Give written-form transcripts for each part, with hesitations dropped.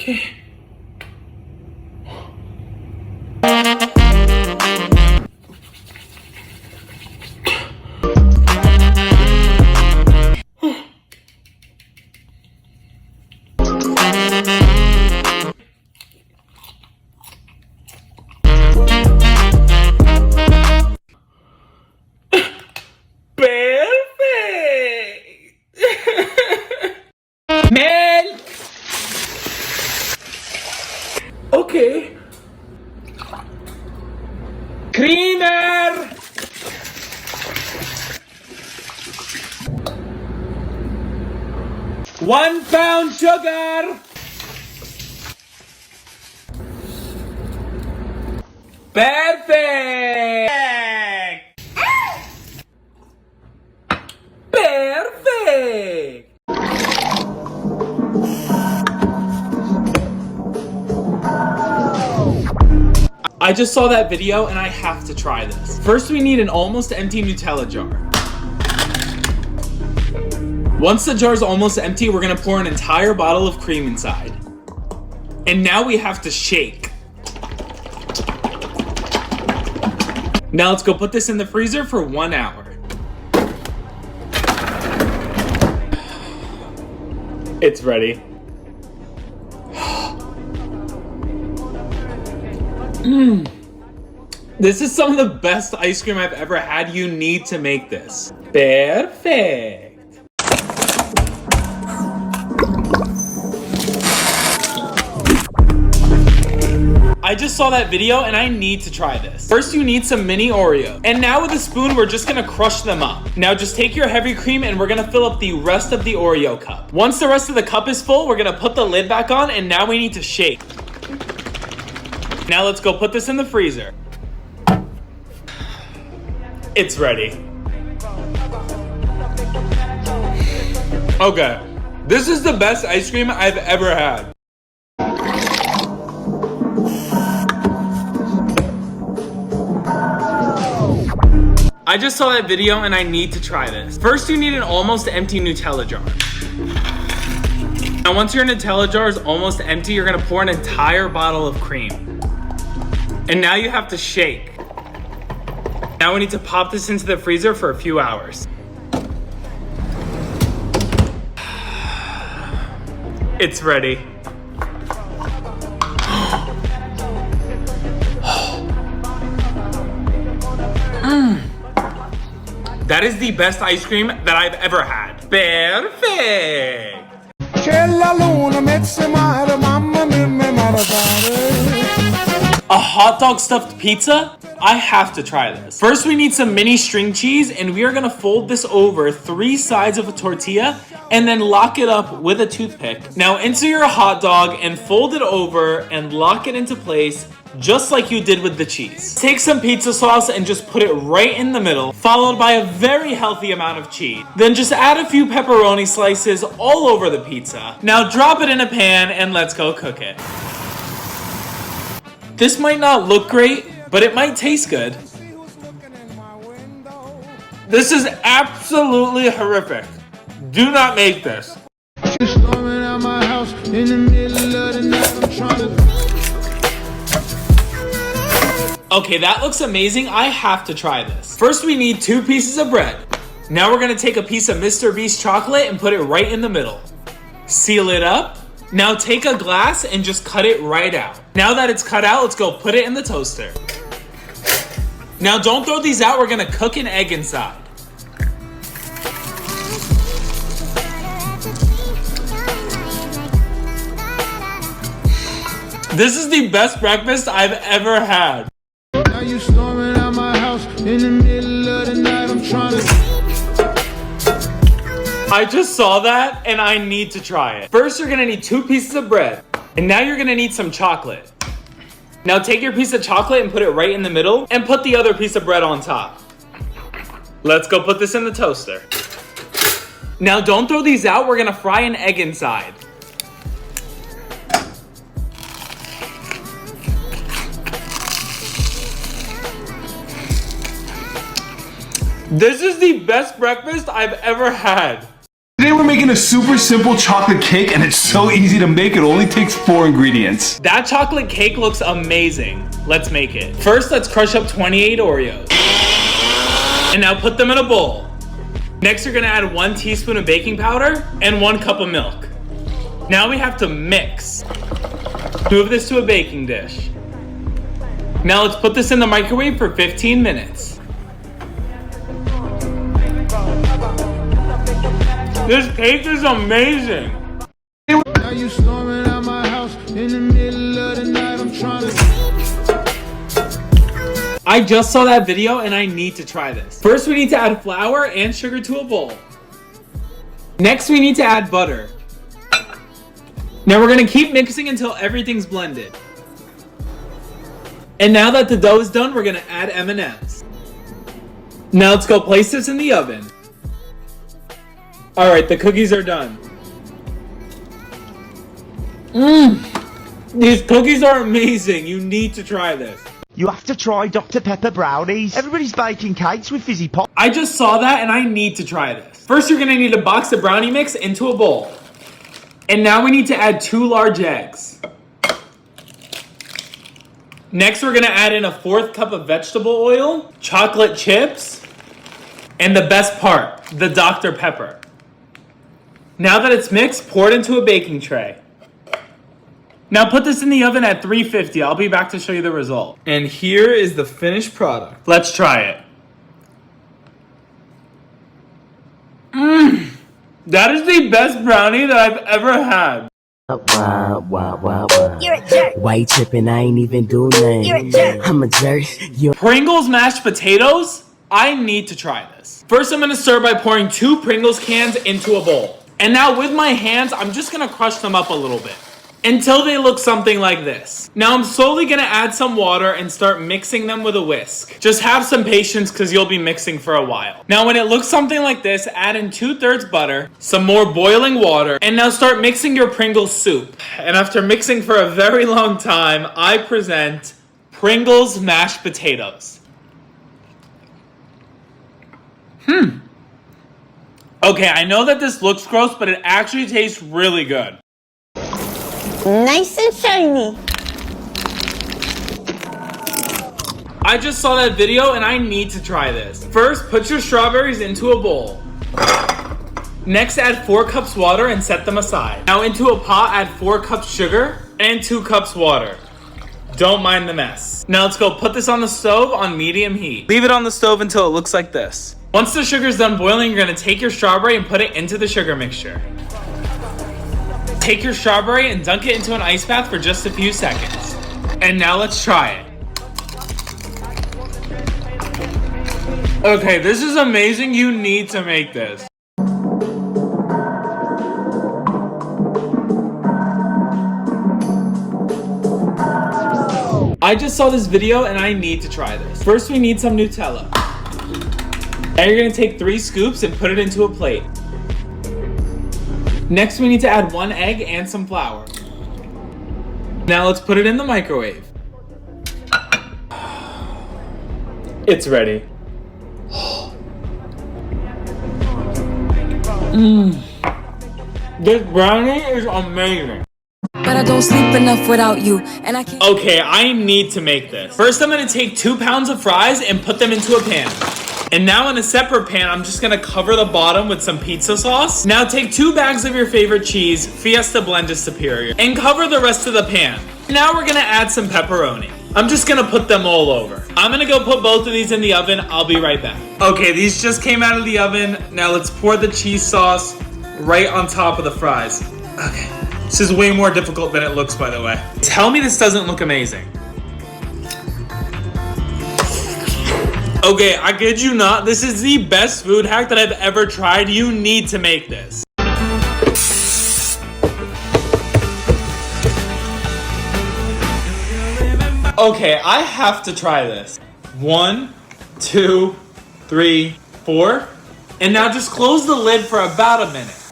Okay. Mel! Okay. Creamer! 1 pound sugar! Perfect! Perfect! I just saw that video and I have to try this. First, we need an almost empty Nutella jar. Once the jar is almost empty, we're gonna pour an entire bottle of cream inside. And now we have to shake. Now let's go put this in the freezer for 1 hour. It's ready. This is some of the best ice cream I've ever had. You need to make this. Perfect. I just saw that video and I need to try this. First, you need some mini Oreo. And now with a spoon, we're just gonna crush them up. Now just take your heavy cream and we're gonna fill up the rest of the Oreo cup. Once the rest of the cup is full, we're gonna put the lid back on and now we need to shake. Now let's go put this in the freezer. It's ready. Okay, this is the best ice cream I've ever had. I just saw that video and I need to try this. First, you need an almost empty Nutella jar. Now, once your Nutella jar is almost empty, you're gonna pour an entire bottle of cream. And now you have to shake. Now we need to pop this into the freezer for a few hours. It's ready. That is the best ice cream that I've ever had. Perfect! A hot dog stuffed pizza? I have to try this. First, we need some mini string cheese and we are gonna fold this over 3 sides of a tortilla and then lock it up with a toothpick. Now insert your hot dog and fold it over and lock it into place just like you did with the cheese. Take some pizza sauce and just put it right in the middle, followed by a very healthy amount of cheese. Then just add a few pepperoni slices all over the pizza. Now drop it in a pan and let's go cook it. This might not look great, but it might taste good. This is absolutely horrific. Do not make this. Okay, that looks amazing. I have to try this. First, we need 2 pieces of bread. Now we're gonna take a piece of Mr. Beast chocolate and put it right in the middle. Seal it up. Now take a glass and just cut it right out. Now that it's cut out, let's go put it in the toaster. Now don't throw these out, we're gonna cook an egg inside. This is the best breakfast I've ever had. Now you storming out my house in the middle of the night, I'm trying to... I just saw that and I need to try it. First, you're gonna need 2 pieces of bread. And now you're gonna need some chocolate. Now take your piece of chocolate and put it right in the middle and put the other piece of bread on top. Let's go put this in the toaster. Now don't throw these out, we're gonna fry an egg inside. This is the best breakfast I've ever had. Today we're making a super simple chocolate cake and it's so easy to make. It only takes 4 ingredients. That chocolate cake looks amazing. Let's make it. First, let's crush up 28 Oreos. And now put them in a bowl. Next, you're gonna add 1 teaspoon of baking powder and 1 cup of milk. Now we have to mix. Move this to a baking dish. Now let's put this in the microwave for 15 minutes. This cake is amazing. Now you storming out my house in the middle of the night. I'm trying to. I just saw that video and I need to try this. First, we need to add flour and sugar to a bowl. Next, we need to add butter. Now we're gonna keep mixing until everything's blended. And now that the dough is done, we're gonna add M&Ms. Now let's go place this in the oven. All right, the cookies are done. These cookies are amazing. You need to try this. You have to try Dr. Pepper brownies. Everybody's baking cakes with fizzy pop. I just saw that and I need to try this. First, you're gonna need a box of brownie mix into a bowl. And now we need to add 2 large eggs. Next, we're gonna add in a 1/4 cup of vegetable oil, chocolate chips, and the best part, the Dr. Pepper. Now that it's mixed, pour it into a baking tray. Now put this in the oven at 350. I'll be back to show you the result. And here is the finished product. Let's try it. That is the best brownie that I've ever had. You're a jerk. Why you tripping? I ain't even do nothing. You're a jerk. I'm a jerk. Pringles mashed potatoes? I need to try this. First, I'm gonna start by pouring 2 Pringles cans into a bowl. And now with my hands, I'm just gonna crush them up a little bit until they look something like this. Now I'm slowly gonna add some water and start mixing them with a whisk. Just have some patience because you'll be mixing for a while. Now when it looks something like this, add in 2/3 butter, some more boiling water, and now start mixing your Pringles soup. And after mixing for a very long time, I present Pringles mashed potatoes. Okay, I know that this looks gross, but it actually tastes really good. Nice and shiny. I just saw that video and I need to try this. First, put your strawberries into a bowl. Next, add 4 cups water and set them aside. Now into a pot, add 4 cups sugar and 2 cups water. Don't mind the mess. Now let's go put this on the stove on medium heat. Leave it on the stove until it looks like this. Once the sugar's done boiling, you're gonna take your strawberry and put it into the sugar mixture. Take your strawberry and dunk it into an ice bath for just a few seconds. And now let's try it. Okay, this is amazing. You need to make this. I just saw this video and I need to try this. First, we need some Nutella. Now you're gonna take 3 scoops and put it into a plate. Next, we need to add 1 egg and some flour. Now let's put it in the microwave. It's ready. This brownie is amazing. But I don't sleep enough without you, and I can't. Okay, I need to make this. First, I'm gonna take 2 pounds of fries and put them into a pan. And now in a separate pan, I'm just gonna cover the bottom with some pizza sauce. Now take 2 bags of your favorite cheese, Fiesta Blend is superior, and cover the rest of the pan. Now we're gonna add some pepperoni. I'm just gonna put them all over. I'm gonna go put both of these in the oven. I'll be right back. Okay, these just came out of the oven. Now let's pour the cheese sauce right on top of the fries. Okay, this is way more difficult than it looks, by the way. Tell me this doesn't look amazing. Okay, I kid you not, this is the best food hack that I've ever tried. You need to make this. Okay, I have to try this. 1, 2, 3, 4. And now just close the lid for about a minute.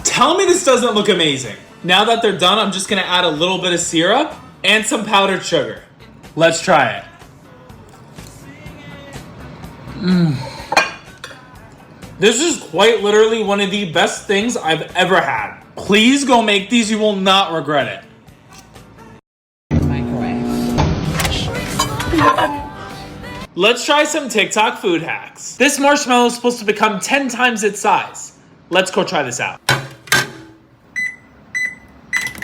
Tell me this doesn't look amazing. Now that they're done, I'm just gonna add a little bit of syrup and some powdered sugar. Let's try it. This is quite literally one of the best things I've ever had. Please go make these, you will not regret it. Let's try some TikTok food hacks. This marshmallow is supposed to become 10 times its size. Let's go try this out.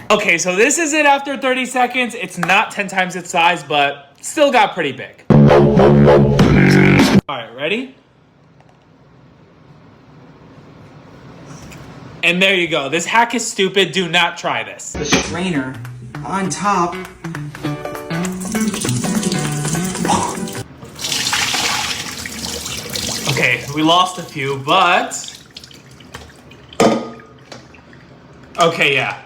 Okay, so this is it after 30 seconds. It's not 10 times its size, but still got pretty big. All right, ready? And there you go. This hack is stupid. Do not try this. The strainer on top. Okay, we lost a few, but... Okay, yeah.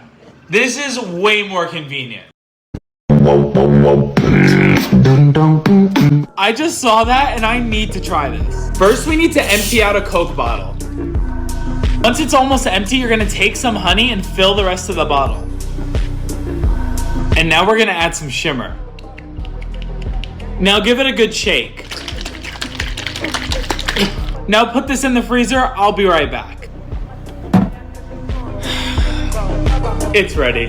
This is way more convenient. I just saw that and I need to try this. First, we need to empty out a Coke bottle. Once it's almost empty, you're gonna take some honey and fill the rest of the bottle. And now we're gonna add some shimmer. Now give it a good shake. Now put this in the freezer, I'll be right back. It's ready.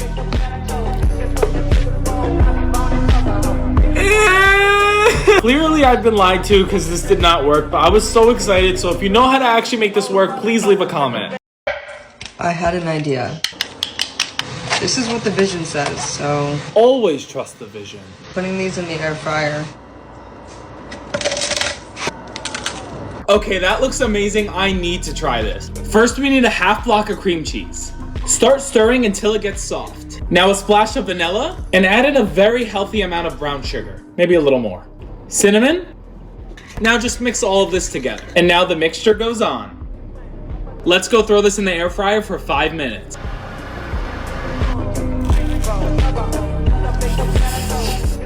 Clearly I've been lied to because this did not work, but I was so excited, so if you know how to actually make this work, please leave a comment. I had an idea. This is what the vision says, so... Always trust the vision. Putting these in the air fryer. Okay, that looks amazing. I need to try this. First, we need a half block of cream cheese. Start stirring until it gets soft. Now a splash of vanilla, and add in a very healthy amount of brown sugar. Maybe a little more. Cinnamon. Now just mix all of this together. And now the mixture goes on. Let's go throw this in the air fryer for 5 minutes.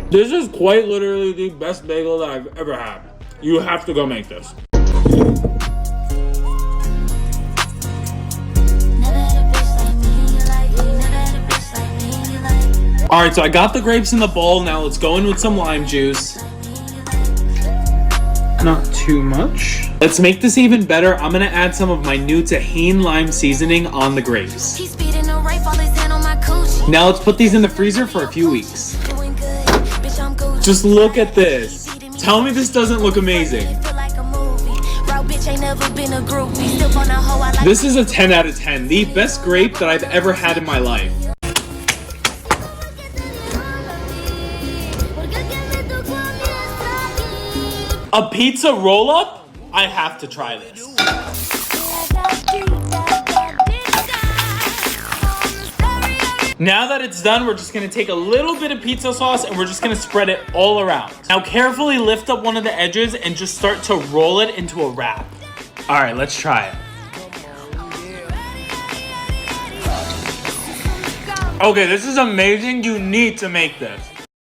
This is quite literally the best bagel that I've ever had. You have to go make this. Alright, so I got the grapes in the bowl. Now let's go in with some lime juice. Not too much. Let's make this even better. I'm gonna add some of my new tahini lime seasoning on the grapes. Now let's put these in the freezer for a few weeks. Just look at this. Tell me this doesn't look amazing. This is a 10 out of 10. The best grape that I've ever had in my life. A pizza roll-up? I have to try this. Now that it's done, we're just gonna take a little bit of pizza sauce and we're just gonna spread it all around. Now carefully lift up one of the edges and just start to roll it into a wrap. All right, let's try it. Okay, this is amazing. You need to make this.